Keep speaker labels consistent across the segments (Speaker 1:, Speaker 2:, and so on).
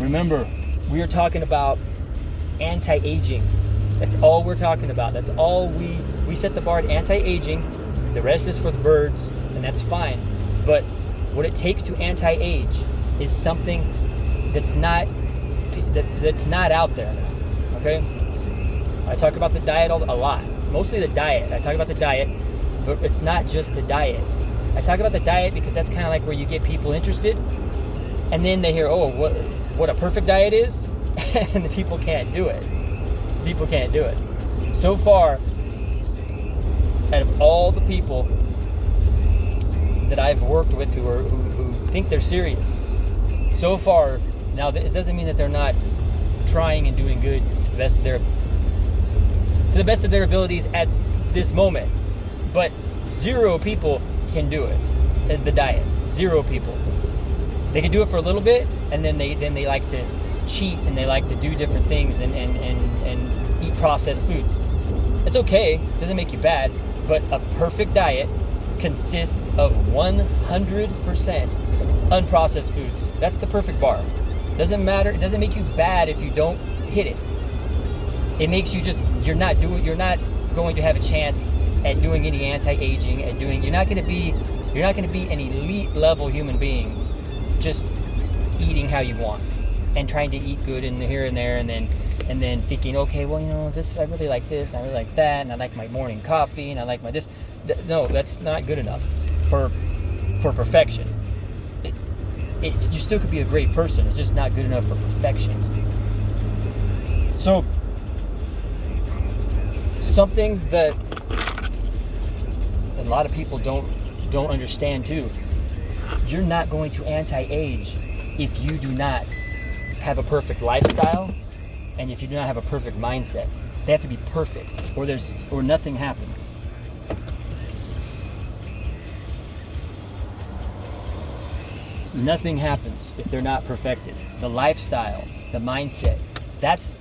Speaker 1: Remember, we are talking about anti-aging. That's all we're talking about. That's all we set the bar at anti-aging. The rest is for the birds, and that's fine. But what it takes to anti-age is something that's not out there now. Okay? I talk about the diet a lot. Mostly the diet. I talk about the diet, but it's not just the diet. I talk about the diet because that's kind of like where you get people interested, and then they hear, oh, what a perfect diet is, and the people can't do it. People can't do it. So far, out of all the people that I've worked with who think they're serious, so far, now it doesn't mean that they're not trying and doing good to the best of their abilities at this moment, but 0 people can do it. The diet, 0 people. They can do it for a little bit, and then they like to cheat, and they like to do different things and eat processed foods. It's okay, it doesn't make you bad, but a perfect diet consists of 100% unprocessed foods. That's the perfect bar. Doesn't matter, it doesn't make you bad if you don't hit it. It makes you you're not going to have a chance at doing any anti-aging, you're not going to be an elite level human being just eating how you want and trying to eat good in here and there, and then thinking, okay, well, this, I really like this, and I really like that, and I like my morning coffee, and I like my this. No, that's not good enough for perfection. You still could be a great person. It's just not good enough for perfection. So, something that a lot of people don't understand too, you're not going to anti-age if you do not have a perfect lifestyle and if you do not have a perfect mindset. They have to be perfect, or nothing happens. Nothing happens if they're not perfected. The lifestyle, the mindset, that's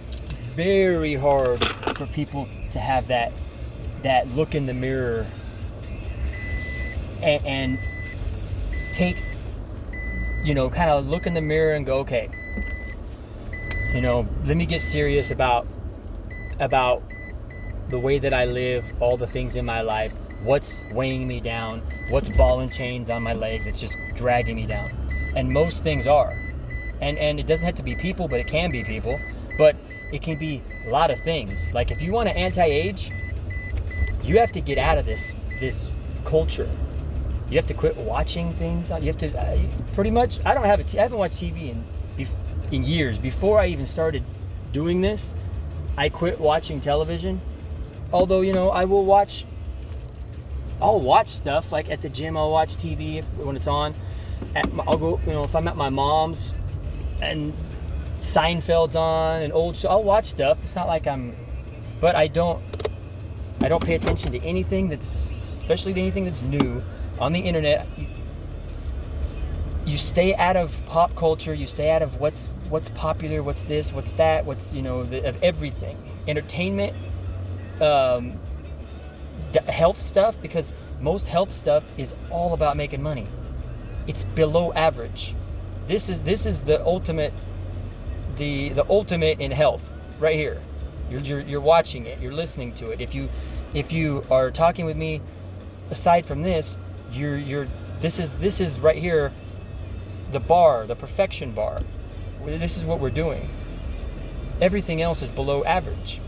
Speaker 1: very hard for people to have that look in the mirror and take, kind of look in the mirror and go, okay, let me get serious about the way that I live, all the things in my life, what's weighing me down, what's ball and chains on my leg that's just dragging me down. And most things are. And it doesn't have to be people, but it can be people. But it can be a lot of things. Like if you want to anti-age, you have to get out of this culture. You have to quit watching things. You have to pretty much. I haven't watched TV in years. Before I even started doing this, I quit watching television. Although I'll watch stuff like at the gym. I'll watch TV when it's on. I'll go. If I'm at my mom's and Seinfeld's on, an old show, I'll watch stuff. It's not like but I don't pay attention to anything especially anything that's new on the internet. You stay out of pop culture. You stay out of what's popular, what's this, what's that, what's of everything. Entertainment, health stuff, because most health stuff is all about making money. It's below average. This is the ultimate, the ultimate in health right here. You're watching it. You're listening to it. If you are talking with me, aside from this, this is right here, the bar, the perfection bar. This is what we're doing. Everything else is below average,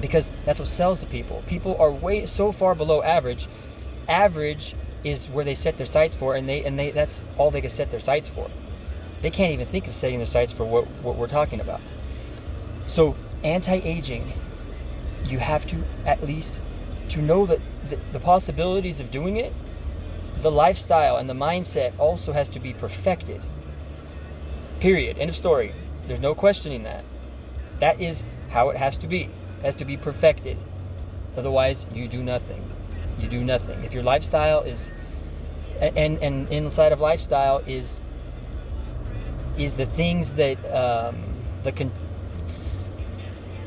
Speaker 1: because that's what sells to people. People are so far below average. Average is where they set their sights for, and they that's all they can set their sights for. They can't even think of setting their sights for what we're talking about. So anti-aging, you have to at least to know that the possibilities of doing it, the lifestyle and the mindset also has to be perfected. Period. End of story. There's no questioning that. That is how it has to be. It has to be perfected. Otherwise, you do nothing. You do nothing. If your lifestyle is, and inside of lifestyle is the things that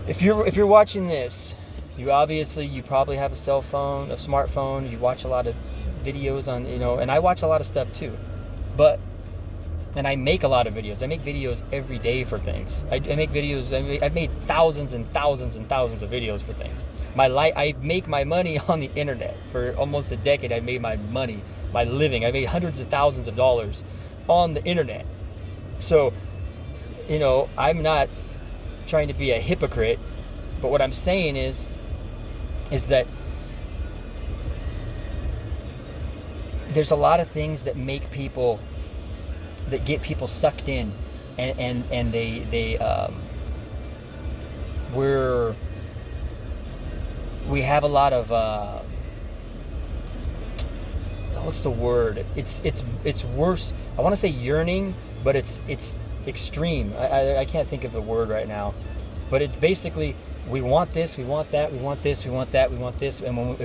Speaker 1: if you're watching this, you probably have a cell phone, a smartphone. You watch a lot of videos on, and I watch a lot of stuff too. But And I make a lot of videos. I make videos every day for things. I make videos. I've made thousands and thousands and thousands of videos for things. I make my money on the internet. For almost a decade, I made my money, my living. I made hundreds of thousands of dollars on the internet. So, I'm not trying to be a hypocrite, but what I'm saying is that there's a lot of things that get people sucked in, and we have a lot of what's the word? It's worse. I want to say yearning, but it's extreme. I can't think of the word right now, but it's basically, we want this, we want that, we want this, we want that, we want this, and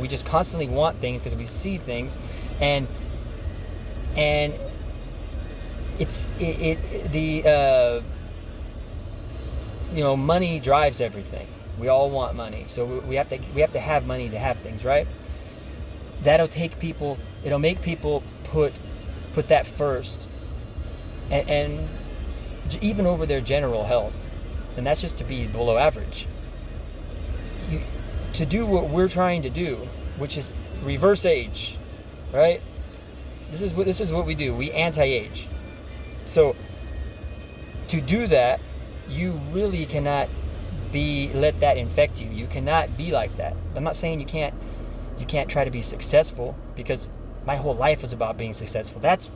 Speaker 1: we just constantly want things because we see things, and money drives everything. We all want money, so we have to have money to have things, right? It'll make people put that first, and even over their general health, and that's just to be below average. To do what we're trying to do, which is reverse age, right? This is what we do. We anti-age. So to do that, you really cannot let that infect you. You cannot be like that. I'm not saying you can't try to be successful, because my whole life was about being successful. That's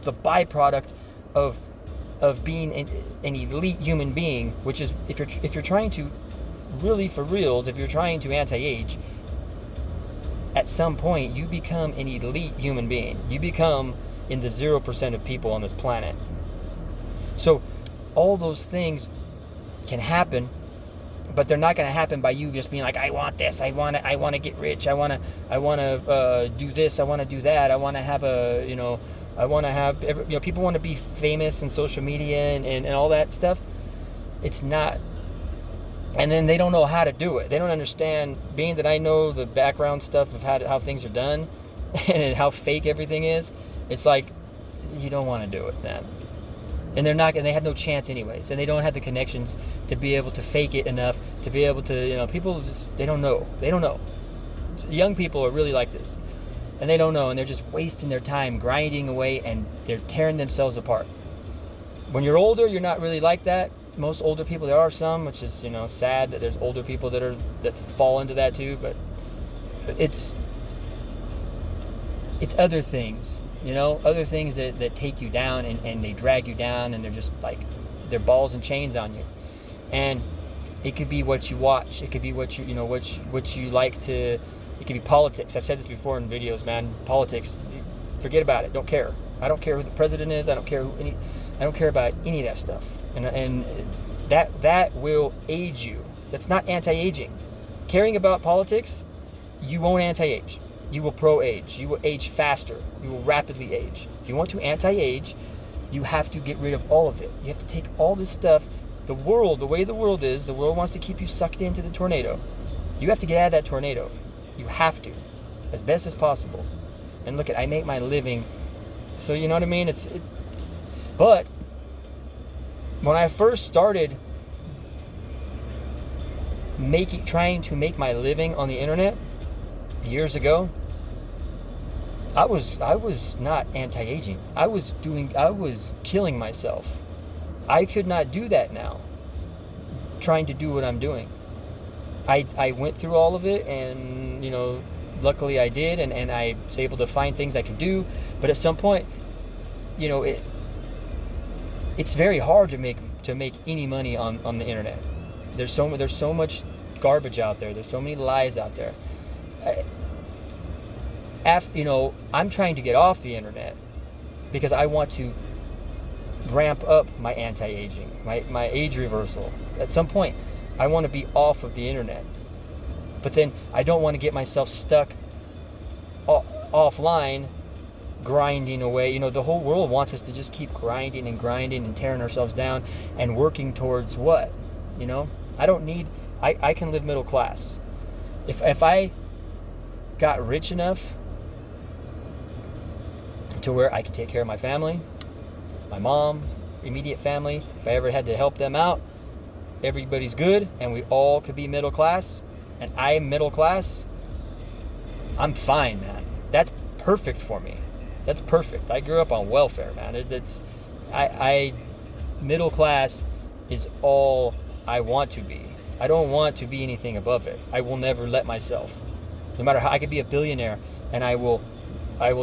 Speaker 1: the byproduct of being an elite human being, which is if you're trying to really, for reals, if you're trying to anti-age, at some point you become an elite human being. You become in the 0% of people on this planet. So all those things can happen, but they're not going to happen by you just being like, I want this, I want to get rich, I want to do this, I want to do that, I want to have people want to be famous in social media and all that stuff. It's not. And then they don't know how to do it. They don't understand, being that I know the background stuff of how things are done and how fake everything is. It's like, you don't want to do it, man. And they have no chance anyways. And they don't have the connections to be able to fake it enough to be able to, people just, they don't know. Young people are really like this. And they don't know, and they're just wasting their time grinding away, and they're tearing themselves apart. When you're older, you're not really like that. Most older people, there are some, which is, sad that there's older people that fall into that too, but it's other things, other things that take you down, and they drag you down, and they're just like, they're balls and chains on you. And it could be what you watch. It could be what you like to, it could be politics. I've said this before in videos, man. Politics, forget about it. Don't care. I don't care who the president is. I don't care about any of that stuff. And that will age you. That's not anti-aging. Caring about politics, you won't anti-age. You will pro-age. You will age faster. You will rapidly age. If you want to anti-age, you have to get rid of all of it. You have to take all this stuff. The way the world is, the world wants to keep you sucked into the tornado. You have to get out of that tornado. You have to, as best as possible. And look, I make my living, so you know what I mean? But when I first started trying to make my living on the internet years ago, I was not anti-aging. I was killing myself. I could not do that now, trying to do what I'm doing. I went through all of it, and luckily I did, and I was able to find things I could do. But at some point, it's very hard to make any money on the internet. There's so much garbage out there. There's so many lies out there. I'm trying to get off the internet because I want to ramp up my anti-aging, my age reversal. At some point, I want to be off of the internet. But then I don't want to get myself stuck offline, grinding away. The whole world wants us to just keep grinding and tearing ourselves down and working towards what? I don't need, I can live middle class. If I got rich enough to where I could take care of my family, my mom, immediate family. If I ever had to help them out, everybody's good, and we all could be middle class, and I am middle class, I'm fine, man. That's perfect for me. That's perfect. I grew up on welfare, man. I middle class is all I want to be. I don't want to be anything above it. I will never let myself. No matter how, I could be a billionaire, and I will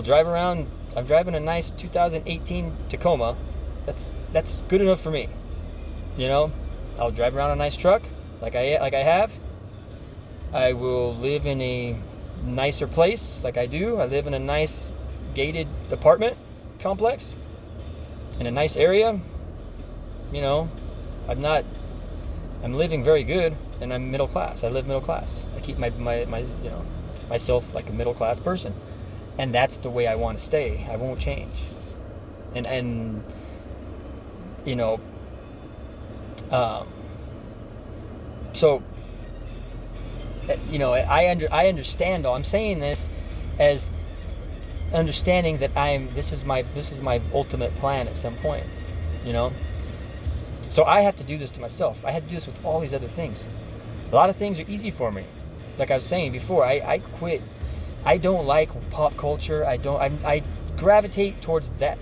Speaker 1: drive around. I'm driving a nice 2018 Tacoma. That's good enough for me. You know, I'll drive around a nice truck like I have. I will live in a nicer place like I do. I live in a nice gated apartment complex in a nice area. You know, I'm living very good, and I'm middle class. I live middle class. I keep my you know, myself like a middle class person, and that's the way I want to stay. I won't change. And you know, so you know, I understand. Though I'm saying this as understanding that this is my ultimate plan at some point. You know. So I have to do this to myself. I had to do this with all these other things. A lot of things are easy for me. Like I was saying before, I quit. I don't like pop culture. I gravitate towards that.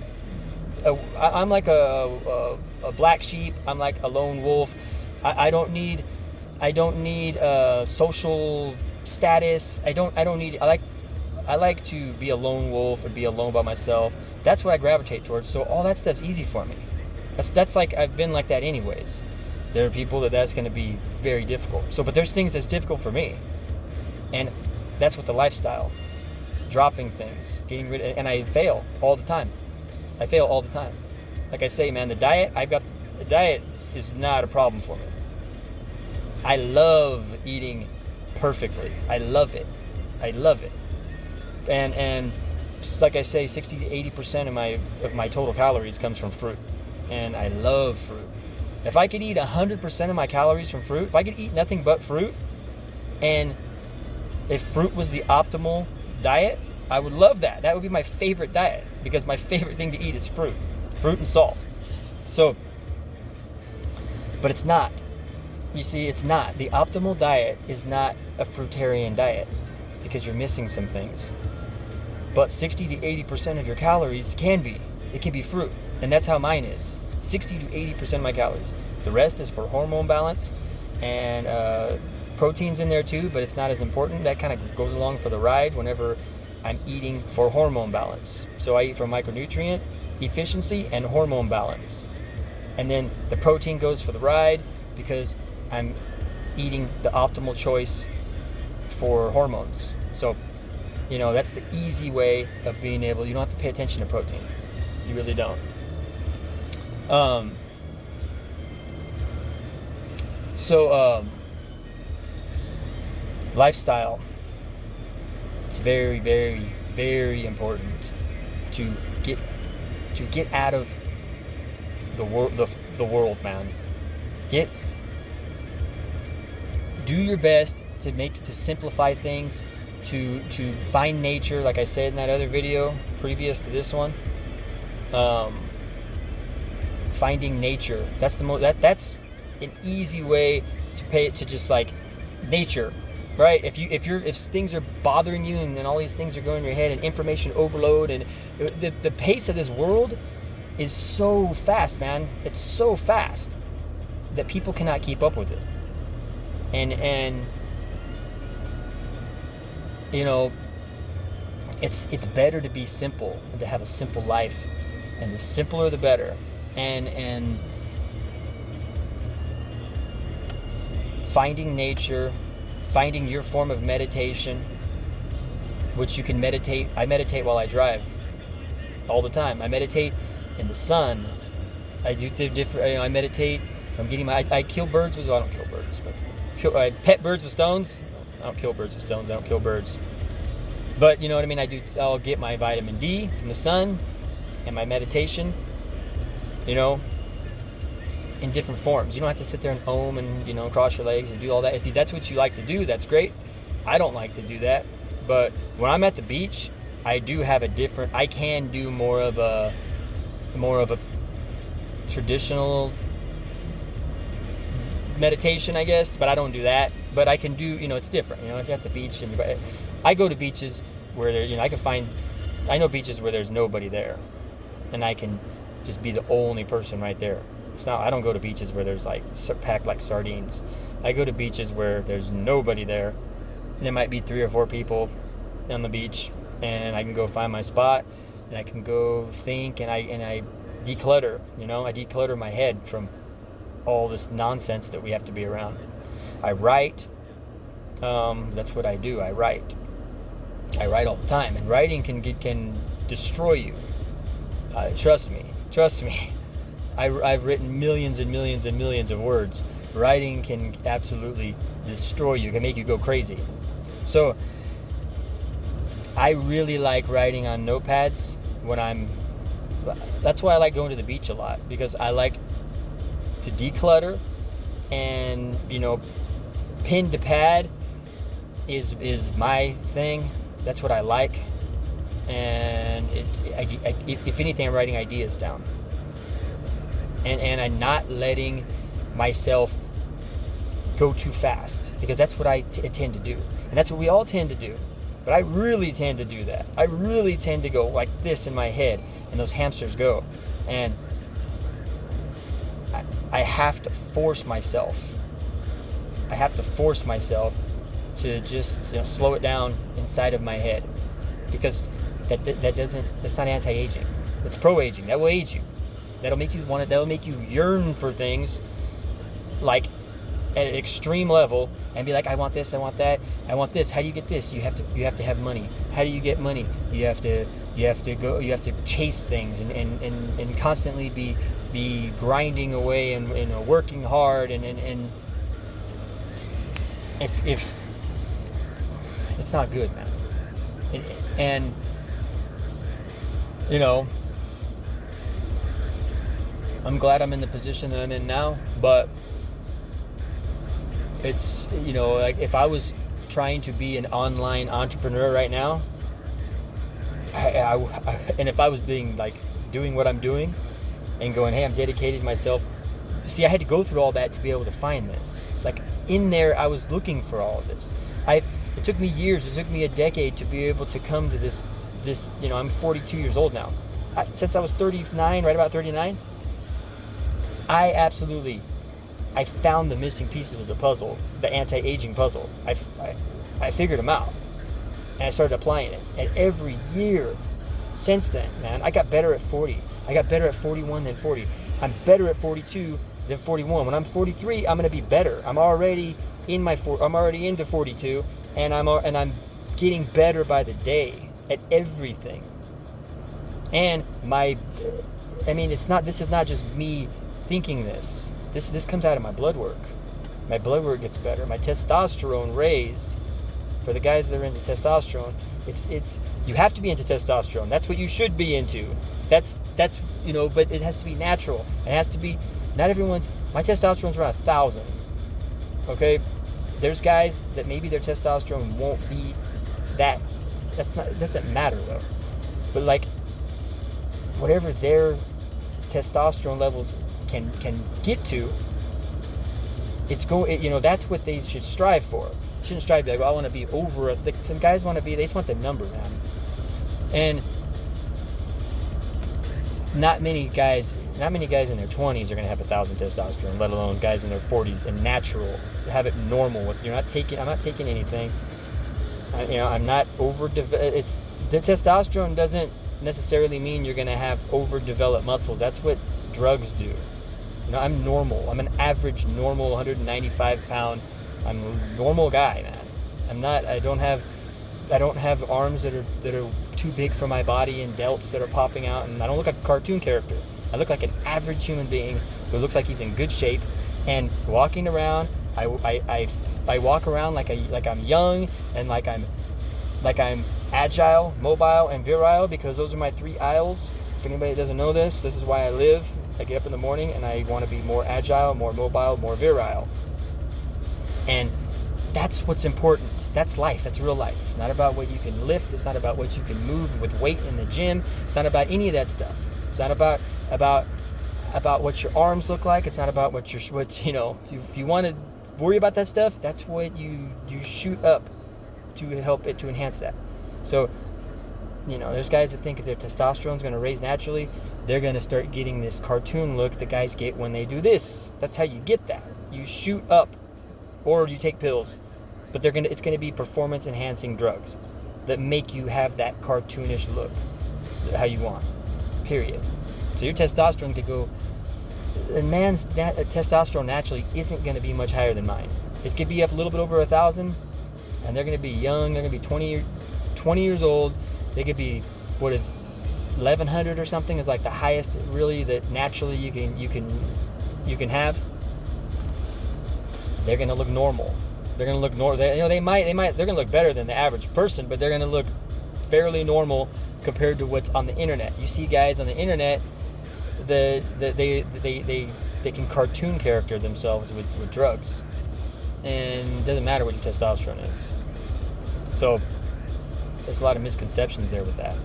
Speaker 1: I'm like a black sheep. I'm like a lone wolf. I don't need social status. I like to be a lone wolf and be alone by myself. That's what I gravitate towards. So all that stuff's easy for me. That's like, I've been like that anyways. There are people that's going to be very difficult. So, but there's things that's difficult for me, and that's with the lifestyle, dropping things, getting rid of, and I fail all the time. Like I say, man, the diet is not a problem for me. I love eating perfectly. I love it. And just like I say, 60 to 80% of my total calories comes from fruit. And I love fruit. If I could eat 100% of my calories from fruit, if I could eat nothing but fruit, and if fruit was the optimal diet, I would love that. That would be my favorite diet, because my favorite thing to eat is fruit and salt. So, but it's not. You see, it's not. The optimal diet is not a fruitarian diet, because you're missing some things. But 60 to 80% of your calories can be. It can be fruit. And that's how mine is. 60 to 80% of my calories. The rest is for hormone balance, and protein's in there too, but it's not as important. That kind of goes along for the ride whenever I'm eating for hormone balance. So I eat for micronutrient efficiency and hormone balance. And then the protein goes for the ride because I'm eating the optimal choice for hormones. So, you know, that's the easy way of being able, you don't have to pay attention to protein. You really don't. Lifestyle. It's very, very, very important to get out of the world, man. Do your best to simplify things, to find nature, like I said in that other video previous to this one. Finding nature. That's that's an easy way to pay it to, just like nature, right? If things are bothering you, and then all these things are going in your head, and information overload, and the pace of this world is so fast, man. It's so fast that people cannot keep up with it. And you know, it's better to be simple and to have a simple life, and the simpler the better. And finding nature, finding your form of meditation, which you can meditate. I meditate while I drive all the time. I meditate in the sun. I do different. I meditate. I'm getting I kill birds with. Well, I don't kill birds, but I pet birds with stones. I don't kill birds with stones. I don't kill birds. But you know what I mean. I'll get my vitamin D from the sun, and my meditation. You know, in different forms. You don't have to sit there and ohm and, you know, cross your legs and do all that. If that's what you like to do, that's great. I don't like to do that. But when I'm at the beach, I do have I can do more of a traditional meditation, I guess, but I don't do that. But I can do, it's different. If you're at the beach, and I go to beaches where there, I know beaches where there's nobody there, and I can just be the only person right there. I don't go to beaches where there's like packed like sardines. I go to beaches where there's nobody there, and there might be 3 or 4 people on the beach, and I can go find my spot, and I can go think, and I declutter. I declutter my head from all this nonsense that we have to be around. I write. That's what I do. I write all the time, and writing can destroy you. Trust me. I've written millions and millions and millions of words. Writing can absolutely destroy you. It can make you go crazy. So I really like writing on notepads that's why I like going to the beach a lot, because I like to declutter, and pen to pad is my thing. That's what I like, and if anything, I'm writing ideas down, and I'm not letting myself go too fast, because that's what I tend to do, and that's what we all tend to do. But I really tend to do that. I really tend to go like this in my head, and those hamsters go, and I have to force myself. To just slow it down inside of my head, because that's not anti-aging. It's pro-aging. That will age you. That'll make you yearn for things like at an extreme level, and be like, I want this, I want that, I want this. How do you get this? You have to have money. How do you get money? You have to chase things and constantly be grinding away and working hard, and if it's not good, man. And I'm glad I'm in the position that I'm in now, but it's like if I was trying to be an online entrepreneur right now, and if I was doing what I'm doing and going, hey, I'm dedicated myself. See, I had to go through all that to be able to find this. Like in there, I was looking for all of this. It took me years. It took me a decade to be able to come to this. I'm 42 years old now. Since I was 39, right about 39, I found the missing pieces of the puzzle, the anti-aging puzzle. I figured them out, and I started applying it. And every year since then, man, I got better at 40. I got better at 41 than 40. I'm better at 42 than 41. When I'm 43, I'm going to be better. I'm already into 42, and I'm getting better by the day at everything. And this is not just me thinking this. This comes out of my blood work. My blood work gets better. My testosterone raised. For the guys that are into testosterone, it's you have to be into testosterone. That's what you should be into. That's but it has to be natural. It has to be. Not everyone's. My testosterone's around 1,000. Okay, there's guys that maybe their testosterone won't be that. That doesn't matter though. But like, whatever their testosterone levels can get to, that's what they should strive for. You shouldn't strive to be like, well, I want to be over some guys they just want the number, man. And not many guys in their 20s are going to have 1,000 testosterone, let alone guys in their 40s and natural, have it normal. I'm not taking anything. I'm not the testosterone doesn't necessarily mean you're going to have overdeveloped muscles. That's what drugs do. I'm normal. I'm an average normal 195 pound. I'm a normal guy, man. I don't have arms that are too big for my body and delts that are popping out, and I don't look like a cartoon character. I look like an average human being who looks like he's in good shape. And walking around, I walk around like I'm young, and like I'm agile, mobile, and virile, because those are my 3 aisles. If anybody doesn't know this is why I live. I get up in the morning and I want to be more agile, more mobile, more virile. And that's what's important. That's life. That's real life. It's not about what you can lift. It's not about what you can move with weight in the gym. It's not about any of that stuff. It's not about about what your arms look like. It's not about what you know. If you want to worry about that stuff, that's what you shoot up to help it to enhance that. So, you know, there's guys that think that their testosterone's going to raise naturally. They're going to start getting this cartoon look that guys get when they do this. That's how you get that. You shoot up, or you take pills, but it's going to be performance enhancing drugs that make you have that cartoonish look, how you want. Period. So your testosterone could go. A man's testosterone naturally isn't going to be much higher than mine. It could be up a little bit over 1,000, and they're going to be young. They're going to be 20 years old. They could be, what is 1,100 or something is like the highest really that naturally you can have. They're going to look normal. They're going to look normal. They're going to look better than the average person, but they're going to look fairly normal compared to what's on the internet. You see guys on the internet that they can cartoon character themselves with drugs, and it doesn't matter what your testosterone is. So there's a lot of misconceptions there with that.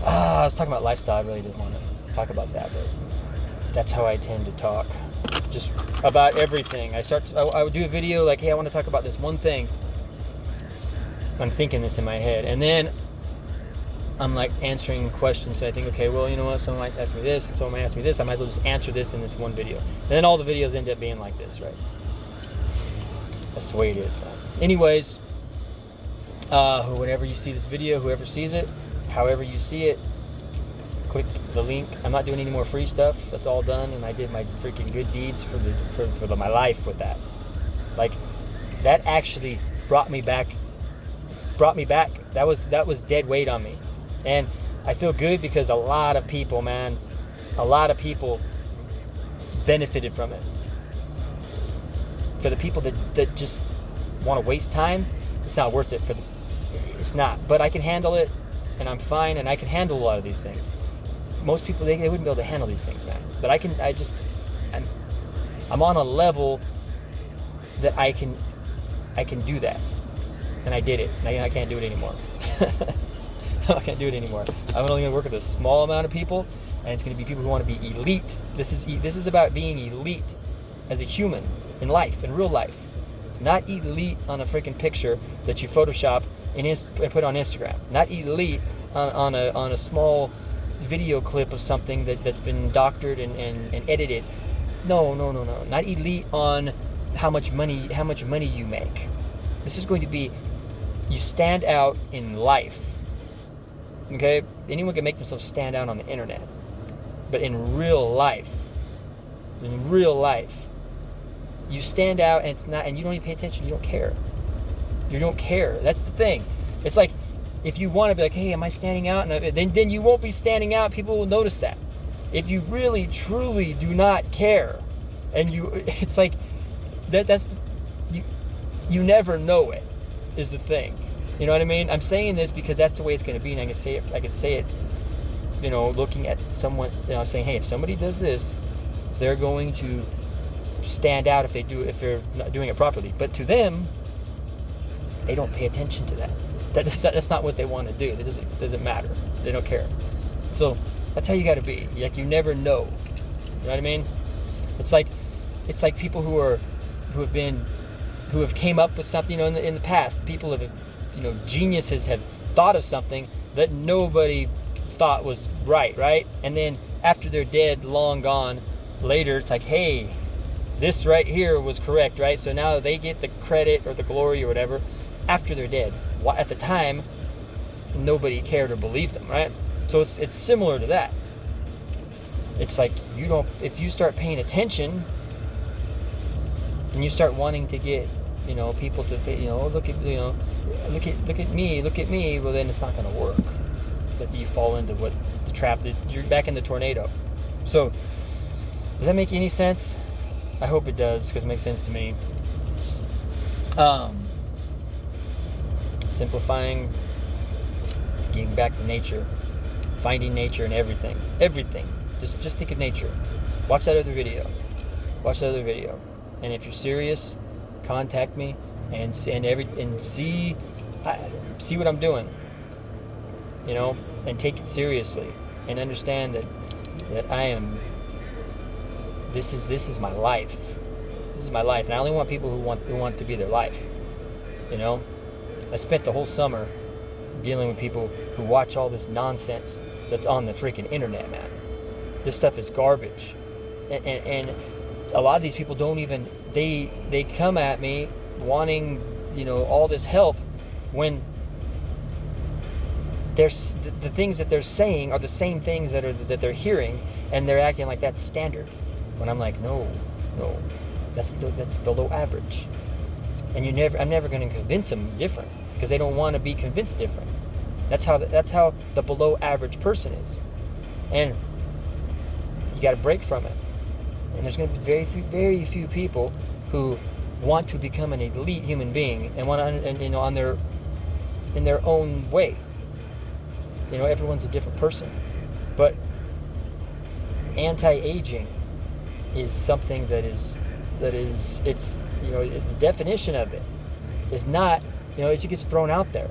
Speaker 1: I was talking about lifestyle. I really didn't want to talk about that, but that's how I tend to talk, just about everything. I would do a video like, hey, I want to talk about this one thing. I'm thinking this in my head, and then I'm like answering questions. So I think, okay, well, you know what? Someone might ask me this, and someone might ask me this. I might as well just answer this in this one video. And then all the videos end up being like this, right? That's the way it is, man. Anyways, whenever you see this video, whoever sees it, however you see it, click the link. I'm not doing any more free stuff. That's all done, and I did my freaking good deeds for my life with that. Like, that actually brought me back. That was dead weight on me. And I feel good because a lot of people benefited from it. For the people that just want to waste time, it's not worth it. It's not. But I can handle it, and I'm fine, and I can handle a lot of these things. Most people, they wouldn't be able to handle these things, man. But I'm on a level that I can do that. And I did it. I can't do it anymore. I can't do it anymore. I'm only going to work with a small amount of people, and it's going to be people who want to be elite. This is about being elite as a human in life, in real life. Not elite on a freaking picture that you Photoshop and put on Instagram. Not elite on a small video clip of something that's been doctored and edited. No. Not elite on how much money you make. This is going to be, you stand out in life. Okay? Anyone can make themselves stand out on the internet. But in real life, you stand out, and you don't even pay attention. You don't care. You don't care. That's the thing. It's like, if you want to be like, hey, am I standing out? And then you won't be standing out. People will notice that. If you really, truly do not care, and it's like, you never know it, is the thing. You know what I mean? I'm saying this because that's the way it's going to be, and I can say it, you know, looking at someone, you know, saying, hey, if somebody does this, they're going to stand out if they're not doing it properly. But to them, they don't pay attention to that. That's not what they want to do. It doesn't matter. They don't care. So that's how you got to be. Like, you never know. You know what I mean? It's like people who have came up with something, you know, in the past. People have, you know, geniuses have thought of something that nobody thought was right? And then after they're dead, long gone, later, it's like, hey, this right here was correct, right? So now they get the credit or the glory or whatever after they're dead. At the time, nobody cared or believed them, right? So it's similar to that. It's like, if you start paying attention and you start wanting to get, you know, people to pay, you know, look at me, well, then it's not going to work. That you fall into what the trap that you're back in the tornado. So does that make any sense? I hope it does, because it makes sense to me. Simplifying, getting back to nature, finding nature in everything. Just think of nature. Watch that other video. And if you're serious, contact me and see what I'm doing. You know, and take it seriously, and understand that that I am. This is my life. This is my life, and I only want people who want it to be their life. You know, I spent the whole summer dealing with people who watch all this nonsense that's on the freaking internet, man. This stuff is garbage, and a lot of these people don't even they come at me wanting, you know, all this help when there's the things that they're saying are the same things that they're hearing, and they're acting like that's standard. When I'm like, no, that's below average, and I'm never going to convince them different because they don't want to be convinced different. That's how the below average person is, and you got to break from it. And there's going to be very few people who want to become an elite human being and want to, and, you know, in their own way. You know, everyone's a different person, but anti-aging is something that is it's, you know, the definition of it is not, you know, it just gets thrown out there,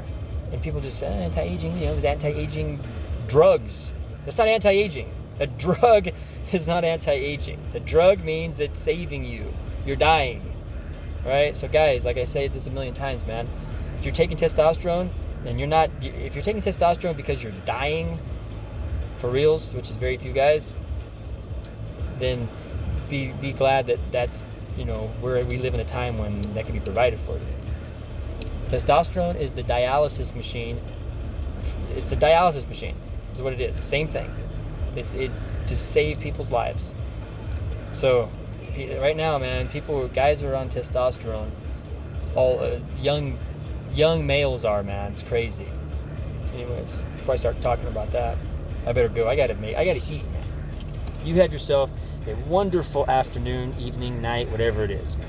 Speaker 1: and people just say anti-aging, you know, there's anti-aging drugs. That's not anti-aging. A drug is not anti-aging. The drug means it's saving you. You're dying, right? So guys, like I say this a million times, man, if you're taking testosterone and if you're taking testosterone because you're dying for reals, which is very few guys, then be glad that that's, you know, where we live in a time when that can be provided for you. Testosterone is the dialysis machine. It's a dialysis machine is what it is. Same thing. It's to save people's lives. So right now, man, guys are on testosterone. All young males are, man. It's crazy. Anyways, before I start talking about that, I better go. I gotta eat, man. You had yourself a wonderful afternoon, evening, night, whatever it is, man.